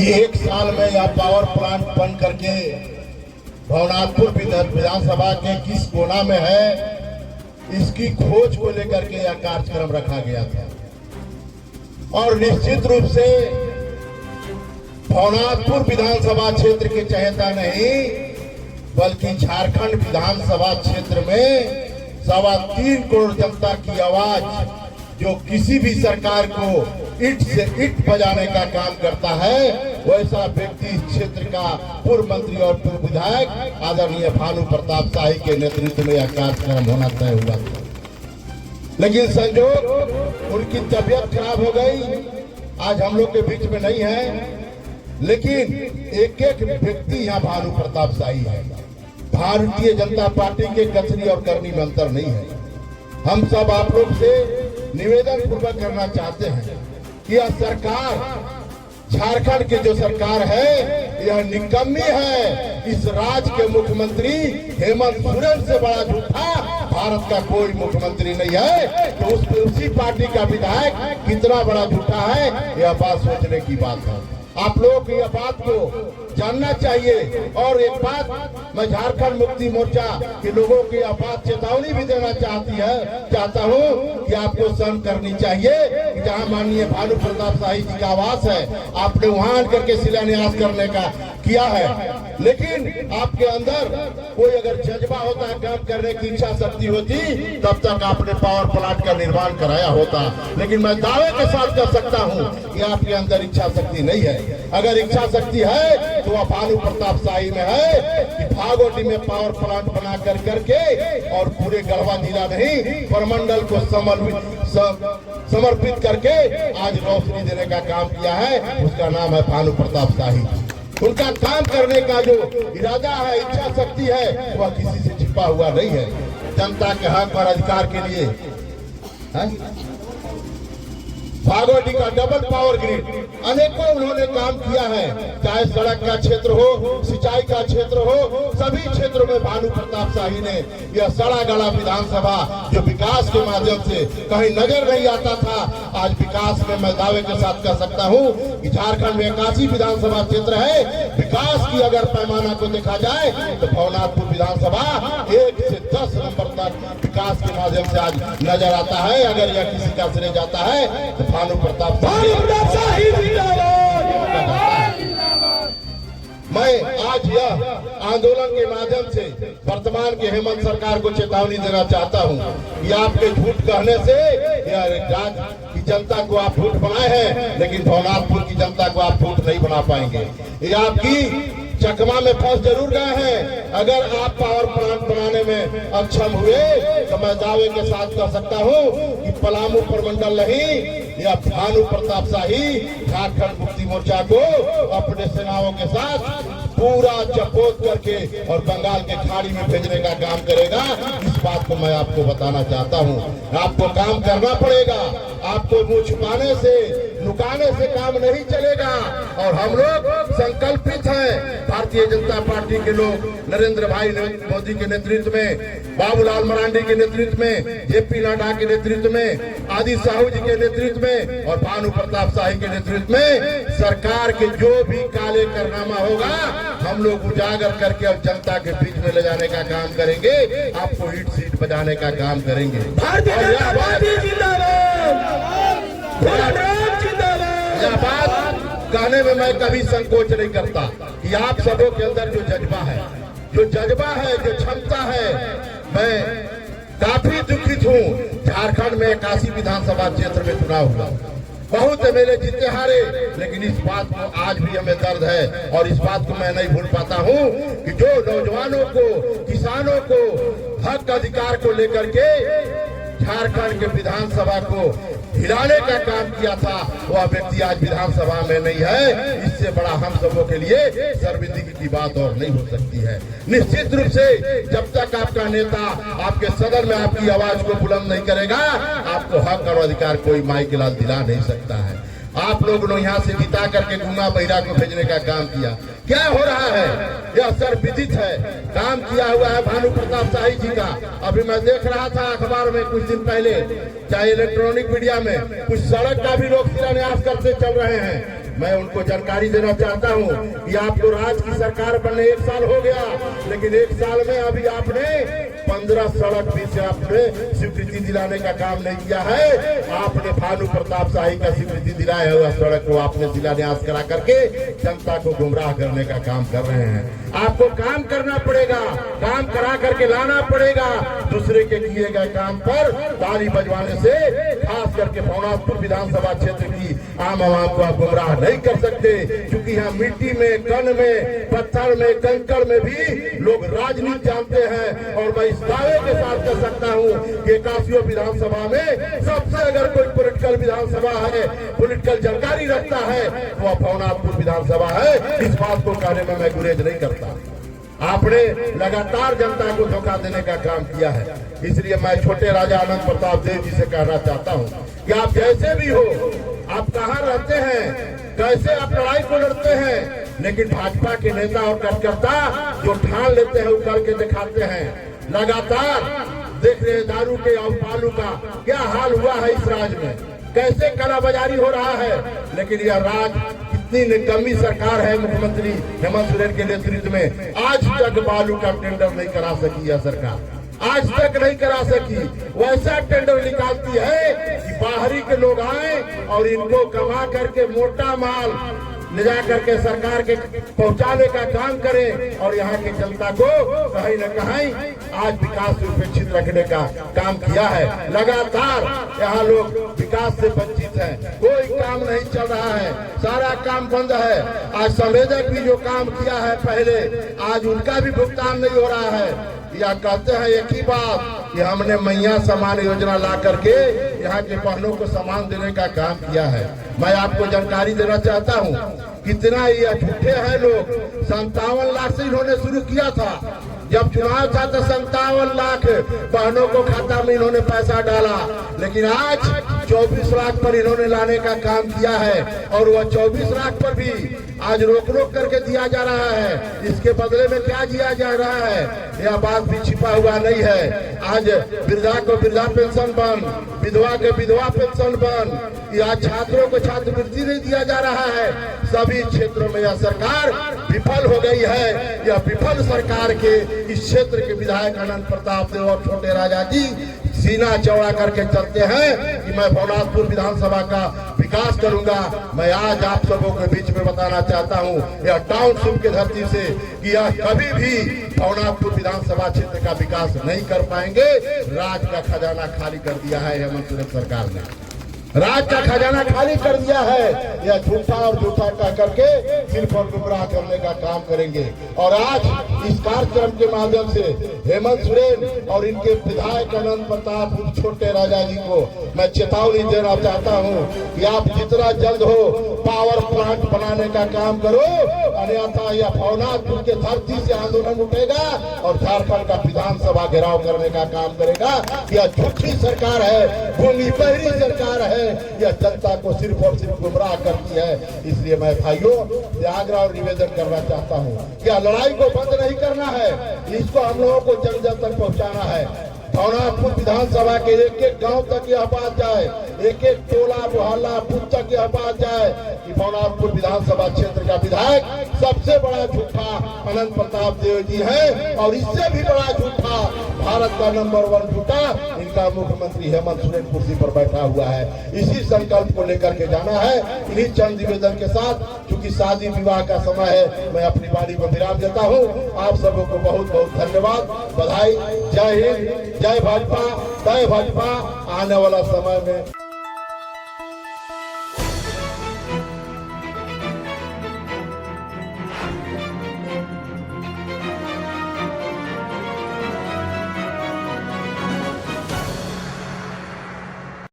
एक साल में यह पावर प्लांट बन करके भवनाथपुर विधानसभा के किस कोना में है, इसकी खोज को लेकर के यह कार्यक्रम रखा गया था। और निश्चित रूप से भवनाथपुर विधानसभा क्षेत्र के चहेता नहीं बल्कि झारखंड विधानसभा क्षेत्र में 3.25 करोड़ जनता की आवाज जो किसी भी सरकार को ईंट से ईंट बजाने का काम करता है, वैसा व्यक्ति इस क्षेत्र का पूर्व मंत्री और पूर्व विधायक आदरणीय भानु प्रताप शाही के नेतृत्व में यह कार्यक्रम होना तय हुआ था। लेकिन संजोग उनकी तबीयत खराब हो गई, आज हम लोग के बीच में नहीं है। लेकिन एक एक व्यक्ति यहाँ भानु प्रताप शाही है। भारतीय जनता पार्टी के कचरी और करनी में अंतर नहीं है। हम सब आप लोग से निवेदन पूर्वक करना चाहते हैं कि यह सरकार, झारखंड की जो सरकार है, यह निकम्मी है। इस राज्य के मुख्यमंत्री हेमंत सोरेन से बड़ा झूठा भारत का कोई मुख्यमंत्री नहीं है। तो उसी पार्टी का विधायक कितना बड़ा झूठा है, यह बात सोचने की बात है। आप लोग यह बात को जानना चाहिए। और एक बात मैं झारखंड मुक्ति मोर्चा के लोगों की यह बात चेतावनी भी देना चाहता हूं कि आपको सहन करनी चाहिए कि जहां माननीय भानु प्रताप शाही जी का आवास है, आपने वहां आकर के शिलान्यास करने का किया है। लेकिन आपके अंदर कोई अगर जज्बा होता है, काम करने की इच्छा शक्ति होती, तब तक आपने पावर प्लांट का निर्माण कराया होता। लेकिन मैं दावे के साथ कर सकता हूं कि आपके अंदर इच्छा शक्ति नहीं है। अगर इच्छा शक्ति है तो वह भानु प्रताप शाही में है कि भागोटी में पावर प्लांट बना करके और पूरे गढ़वा जिला नहीं प्रमंडल को समर्पित करके आज रोशनी देने का काम किया है। उसका नाम है भानु प्रताप शाही। उनका काम करने का जो इरादा है, इच्छा शक्ति है, वह किसी से छिपा हुआ नहीं है। जनता के हक और अधिकार के लिए भागोटी का डबल पावर ग्रिड अनेकों उन्होंने काम किया है। चाहे सड़क का क्षेत्र हो, सिंचाई का क्षेत्र हो, सभी क्षेत्रों में भानु प्रताप शाही ने यह सड़ा गड़ा विधानसभा जो विकास के माध्यम से कहीं नजर नहीं आता था, आज विकास में मैं दावे के साथ कह सकता हूं कि झारखंड में 81 विधानसभा क्षेत्र है। विकास की अगर पैमाना को देखा जाए तो भवनाथपुर विधानसभा 1 से 10 नंबर तक विकास के माध्यम से आज नजर आता है। अगर यह किसी का श्रेय जाता है तो भानु प्रताप शाही। मैं आज यह आंदोलन के माध्यम से वर्तमान के हेमंत सरकार को चेतावनी देना चाहता हूं कि आपके झूठ कहने से राज्य की जनता को आप झूठ बनाए हैं, लेकिन भवनाथपुर की जनता को आप झूठ नहीं बना पाएंगे। ये आपकी चकमा में फंस जरूर गए हैं। अगर आप पावर प्लांट बनाने में अक्षम हुए तो मैं दावे के साथ कह सकता हूं कि पलामू प्रमंडल नहीं, या भानु प्रताप शाही झारखंड मुक्ति मोर्चा को अपने सेनाओं के साथ पूरा चपोत करके और बंगाल के खाड़ी में भेजने का काम करेगा। इस बात को मैं आपको बताना चाहता हूं। आपको काम करना पड़ेगा। आपको मुंह छुपाने से, लुकाने से काम नहीं चलेगा। और हम लोग संकल्पित हैं, भारतीय जनता पार्टी के लोग नरेंद्र भाई मोदी के नेतृत्व में, बाबूलाल मरांडी के नेतृत्व में, जेपी नड्डा के नेतृत्व में, आदि साहू जी के नेतृत्व में और भानु प्रताप शाही के नेतृत्व में सरकार के जो भी काले कारनामा होगा हम लोग उजागर करके और जनता के बीच में ले जाने का काम करेंगे। आपको ईंट सीट बजाने का काम करेंगे। यह बात कहने में मैं कभी संकोच नहीं करता कि आप सबों के अंदर जो जज्बा है, जो क्षमता है, मैं काफी दुखित हूँ। झारखंड में 81 विधानसभा क्षेत्र में चुनाव हुआ, बहुत एमएलए जीते हारे, लेकिन इस बात को आज भी हमें दर्द है और इस बात को मैं नहीं भूल पाता हूँ कि जो नौजवानों को, किसानों को हक अधिकार को लेकर के झारखंड के विधानसभा को हिलाने का काम किया था, वह व्यक्ति आज विधानसभा में नहीं है। इससे बड़ा हम सबों के लिए शर्मिंदगी की बात और नहीं हो सकती है। निश्चित रूप से जब तक आपका नेता आपके सदन में आपकी आवाज को बुलंद नहीं करेगा, आपको हक और अधिकार कोई माई के लाल दिला नहीं सकता है। आप लोगों ने यहाँ से जिता करके गुंगा बहिरा को भेजने का काम किया। क्या हो रहा है? यह सर्वविदित है, काम किया हुआ है भानु प्रताप शाही जी का। अभी मैं देख रहा था अखबार में कुछ दिन पहले, चाहे इलेक्ट्रॉनिक मीडिया में, कुछ सड़क का भी लोग शिलान्यास करते चल रहे हैं। मैं उनको जानकारी देना चाहता हूं कि आपको राज्य की सरकार बनने 1 साल हो गया, लेकिन 1 साल में अभी आपने 15 सड़क भी से आपने स्वीकृति दिलाने का काम नहीं किया है। आपने भानु प्रताप शाही का स्वीकृति दिलाया हुआ सड़क को आपने शिलान्यास करा करके जनता को गुमराह करने का काम कर रहे हैं। आपको काम करना पड़ेगा, काम करा करके लाना पड़ेगा। दूसरे के किए गए काम पर ताली बजवाने से खास करके भवनाथपुर विधानसभा क्षेत्र की आम आवाम को आप गुमराह नहीं कर सकते, क्योंकि यहाँ मिट्टी में, कण में, पत्थर में, कंकड़ में भी लोग राजनीति जानते हैं। और मैं इस दावे के साथ कर सकता हूँ कि काशियों विधानसभा में सबसे अगर कोई पॉलिटिकल विधानसभा है, पॉलिटिकल जानकारी रखता है तो वह भवनाथपुर विधानसभा है। इस बात को कहने में मैं गुरेज नहीं करता। आपने लगातार जनता को धोखा देने का काम किया है, इसलिए मैं छोटे राजा आनंद प्रताप देव जी से कहना चाहता हूं कि आप जैसे भी हो, आप कहां रहते हैं, कैसे आप लड़ाई को लड़ते हैं, लेकिन भाजपा के नेता और कार्यकर्ता जो ठान लेते हैं वो करके दिखाते हैं। लगातार देख रहे दारू के और बालू का क्या हाल हुआ है इस राज्य में, कैसे कालाबाजारी हो रहा है। लेकिन यह राज्य इतनी निकम्मी सरकार है मुख्यमंत्री हेमंत सोरेन के नेतृत्व में, आज तक बालू का टेंडर नहीं करा सकी यह सरकार, आज तक नहीं करा सकी। वैसा टेंडर निकालती है कि बाहरी के लोग आए और इनको कमा करके मोटा माल ले जा करके सरकार के पहुंचाने का काम करें और यहाँ की जनता को कहीं न कहीं आज विकास से उपेक्षित रखने का काम किया है। लगातार यहाँ लोग विकास से वंचित हैं, कोई काम नहीं चल रहा है, सारा काम बंद है। आज संवेदक भी जो काम किया है पहले, आज उनका भी भुगतान नहीं हो रहा है। या कहते हैं एक ही बात कि हमने मैया सम्मान योजना ला करके यहाँ के बहनों को सम्मान देने का काम किया है। मैं आपको जानकारी देना चाहता हूँ, कितना ये झूठे हैं लोग। 57 लाख से इन्होंने शुरू किया था, जब चुनाव था तो 57 लाख बहनों को खाता में इन्होंने पैसा डाला, लेकिन आज 24 लाख पर इन्होंने लाने का काम किया है। और वह 24 लाख पर भी आज रोक रोक करके दिया जा रहा है। इसके बदले में क्या दिया जा रहा है यह बात भी छिपा हुआ नहीं है। आज वृद्धा को वृद्धा पेंशन बंद, विधवा के विधवा पेंशन बंद, या छात्रों को छात्रवृत्ति नहीं दिया जा रहा है। सभी क्षेत्रों में यह सरकार विफल हो गई है। यह विफल सरकार के इस क्षेत्र के विधायक आनंद प्रताप देव और छोटे राजा जी सीना चौड़ा करके चलते हैं कि मैं भवनाथपुर विधानसभा का विकास करूंगा। मैं आज आप सबों के बीच में बताना चाहता हूं, यह टाउनशिप की धरती से कि यह कभी भी भवनाथपुर विधानसभा क्षेत्र का विकास नहीं कर पाएंगे। राज्य का खजाना खाली कर दिया है हेमंत सोरेन सरकार ने, राज्य का खजाना खाली कर दिया है। यह झूठा और झूठा कह करके सिर्फ और गुमराह करने का काम करेंगे। और आज इस कार्यक्रम के माध्यम से हेमंत सोरेन और इनके विधायक आनंद प्रताप छोटे राजा जी को मैं चेतावनी देना चाहता हूं कि आप जितना जल्द हो पावर प्लांट बनाने का काम करो, अन्यथा यह भवनाथपुर के धरती से आंदोलन उठेगा और झारखंड का विधानसभा घेराव करने का काम करेगा। यह झूठी सरकार है, भूमि बहरी सरकार है, यह जनता को सिर्फ और सिर्फ गुमराह करती है। इसलिए मैं भाइयों से आग्रह और निवेदन करना चाहता हूं कि लड़ाई को बंद नहीं करना है, इसको हम लोगों को जन जन तक पहुंचाना है। भवनाथपुर विधानसभा के एक एक गांव तक यह बात जाए, एक एक टोला मोहल्ला बूथ तक यह बात जाए कि भवनाथपुर विधानसभा क्षेत्र का विधायक सबसे बड़ा झूठा आनंद प्रताप देव जी है, और इससे भी बड़ा झूठा भारत का नंबर 1 झूठा इनका मुख्यमंत्री हेमंत सोरेन कुर्सी पर बैठा हुआ है। इसी संकल्प को लेकर के जाना है। इन्हीं चंद निवेदन के साथ, चूंकि शादी विवाह का समय है, मैं अपनी वाणी को विराम देता हूँ। आप सबों को बहुत बहुत धन्यवाद, बधाई। जय हिंद, जय भाजपा, जय भाजपा। आने वाला समय में